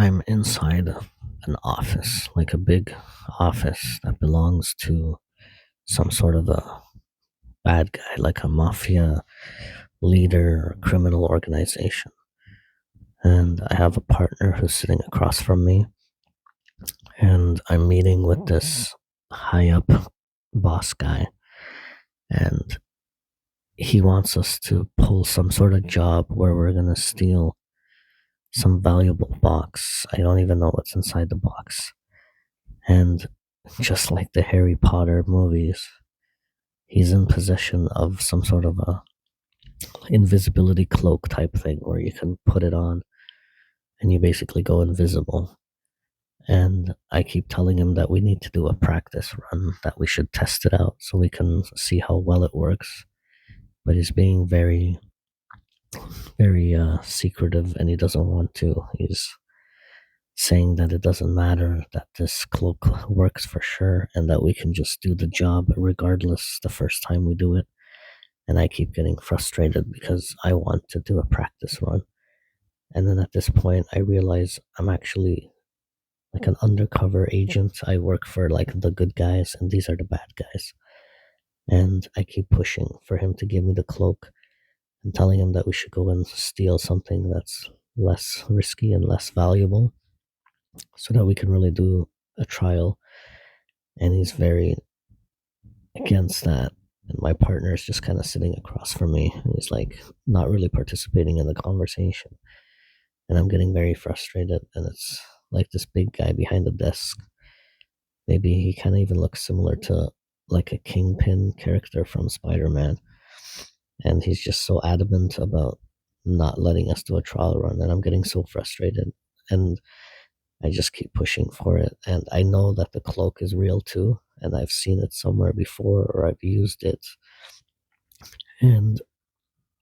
I'm inside an office, like a big office that belongs to some sort of a bad guy, like a mafia leader or criminal organization. And I have a partner who's sitting across from me, and I'm meeting with this high up boss guy, and he wants us to pull some sort of job where we're going to steal some valuable box. I don't even know what's inside the box. And just like the Harry Potter movies, he's in possession of some sort of a invisibility cloak type thing where you can put it on and you basically go invisible. And I keep telling him that we need to do a practice run, that we should test it out so we can see how well it works. But he's being very secretive, and he doesn't want to. He's saying that it doesn't matter, that this cloak works for sure, and that we can just do the job regardless the first time we do it. And I keep getting frustrated because I want to do a practice run. And then at this point, I realize I'm actually like an undercover agent. I work for like the good guys, and these are the bad guys. And I keep pushing for him to give me the cloak and telling him that we should go and steal something that's less risky and less valuable so that we can really do a trial. And he's very against that. And my partner is just kind of sitting across from me. And he's like not really participating in the conversation. And I'm getting very frustrated. And it's like this big guy behind the desk. Maybe he kind of even looks similar to like a Kingpin character from Spider Man. And he's just so adamant about not letting us do a trial run. And I'm getting so frustrated. And I just keep pushing for it. And I know that the cloak is real too. And I've seen it somewhere before or I've used it. And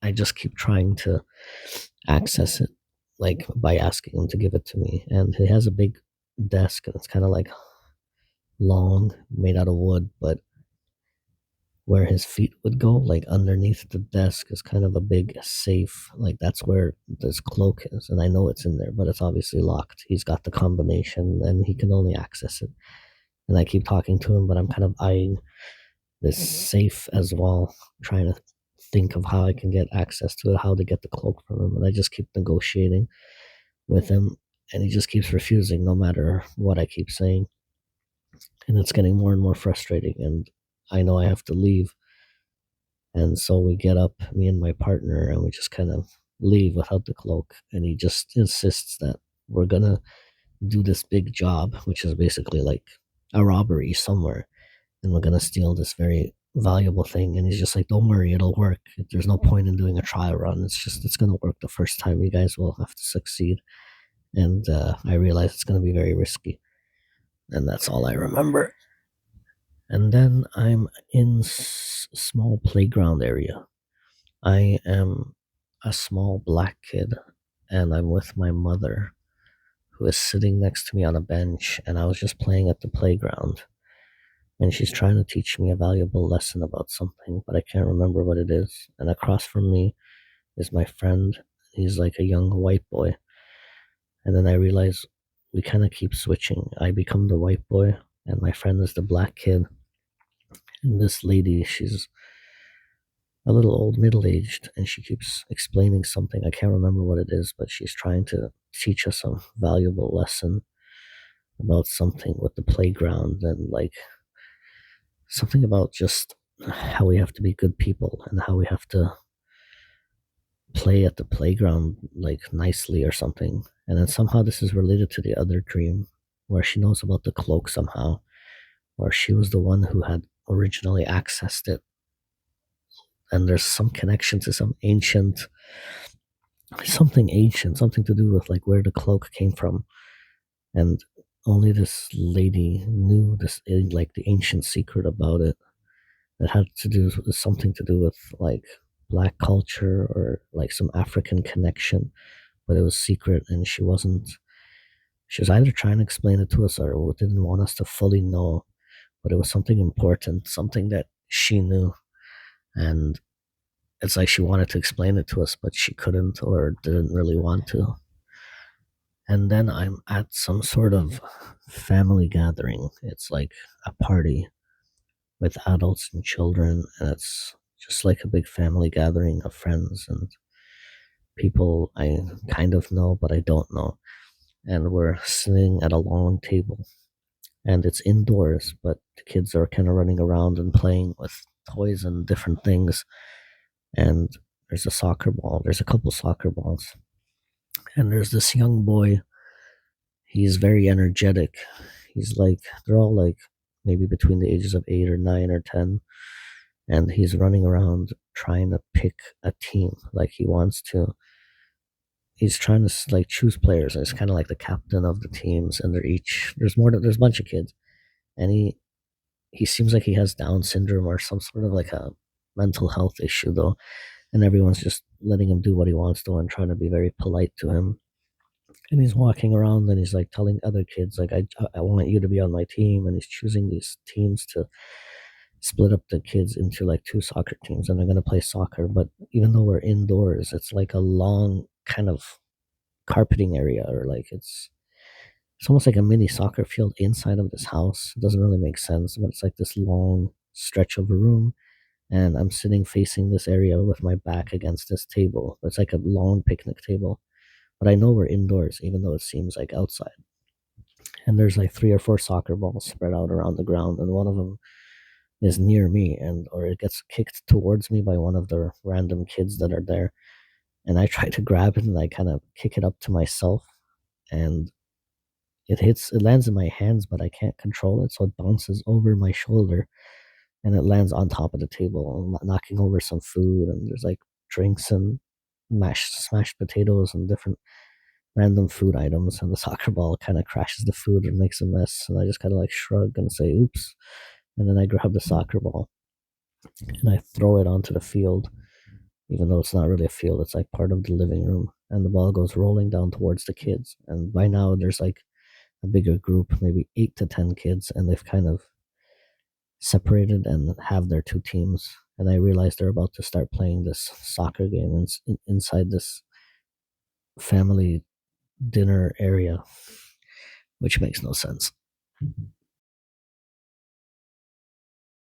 I just keep trying to access it, like by asking him to give it to me. And he has a big desk and it's kind of like long, made out of wood, but where his feet would go, like underneath the desk, is kind of a big safe. Like that's where this cloak is. And I know it's in there, but it's obviously locked. He's got the combination and he can only access it. And I keep talking to him, but I'm kind of eyeing this safe as well, trying to think of how I can get access to it, how to get the cloak from him. And I just keep negotiating with him, and he just keeps refusing no matter what I keep saying. And it's getting more and more frustrating. And I know I have to leave. And so we get up, me and my partner, and we just kind of leave without the cloak. And he just insists that we're going to do this big job, which is basically like a robbery somewhere. And we're going to steal this very valuable thing. And he's just like, don't worry, it'll work. There's no point in doing a trial run. It's going to work the first time. You guys will have to succeed. And I realize it's going to be very risky. And that's all I remember. And then I'm in small playground area. I am a small black kid, and I'm with my mother, who is sitting next to me on a bench, and I was just playing at the playground. And she's trying to teach me a valuable lesson about something, but I can't remember what it is. And across from me is my friend. He's like a young white boy. And then I realize we kind of keep switching. I become the white boy, and my friend is the black kid. And this lady, she's a little old, middle aged, and she keeps explaining something. I can't remember what it is, but she's trying to teach us a valuable lesson about something with the playground and like something about just how we have to be good people and how we have to play at the playground like nicely or something. And then somehow this is related to the other dream where she knows about the cloak somehow, where she was the one who had originally accessed it. And there's some connection to something ancient, something to do with like where the cloak came from. And only this lady knew this, like the ancient secret about it. That had to do with something to do with like black culture or like some African connection, but it was secret, and she wasn't. She was either trying to explain it to us or didn't want us to fully know, but it was something important, something that she knew, and it's like she wanted to explain it to us, but she couldn't or didn't really want to. And then I'm at some sort of family gathering. It's like a party with adults and children, and it's just like a big family gathering of friends and people I kind of know, but I don't know. And we're sitting at a long table, and it's indoors, but the kids are kind of running around and playing with toys and different things. And there's a soccer ball, there's a couple soccer balls, and there's this young boy. He's very energetic. He's like, they're all like maybe between the ages of 8 or 9 or 10. And he's running around trying to pick a team. Like he wants to, he's trying to like choose players. And it's kind of like the captain of the teams. And they're each, there's a bunch of kids. And he seems like he has Down syndrome or some sort of like a mental health issue though. And everyone's just letting him do what he wants to and trying to be very polite to him. And he's walking around and he's like telling other kids like I want you to be on my team, and he's choosing these teams to split up the kids into like two soccer teams, and they're going to play soccer. But even though we're indoors, it's like a long kind of carpeting area, or like it's almost like a mini soccer field inside of this house. It doesn't really make sense, but it's like this long stretch of a room, and I'm sitting facing this area with my back against this table. It's like a long picnic table, but I know we're indoors, even though it seems like outside. And there's like 3 or 4 soccer balls spread out around the ground, and one of them is near me, and or it gets kicked towards me by one of the random kids that are there. And I try to grab it and I kind of kick it up to myself, and it lands in my hands, but I can't control it, so it bounces over my shoulder and it lands on top of the table, knocking over some food. And there's like drinks and smashed potatoes and different random food items, and the soccer ball kind of crashes the food and makes a mess. And I just kind of like shrug and say, oops. And then I grab the soccer ball and I throw it onto the field, even though it's not really a field, it's like part of the living room. And the ball goes rolling down towards the kids. And by now, there's like a bigger group, maybe 8 to 10 kids, and they've kind of separated and have their two teams. And I realize they're about to start playing this soccer game inside this family dinner area, which makes no sense.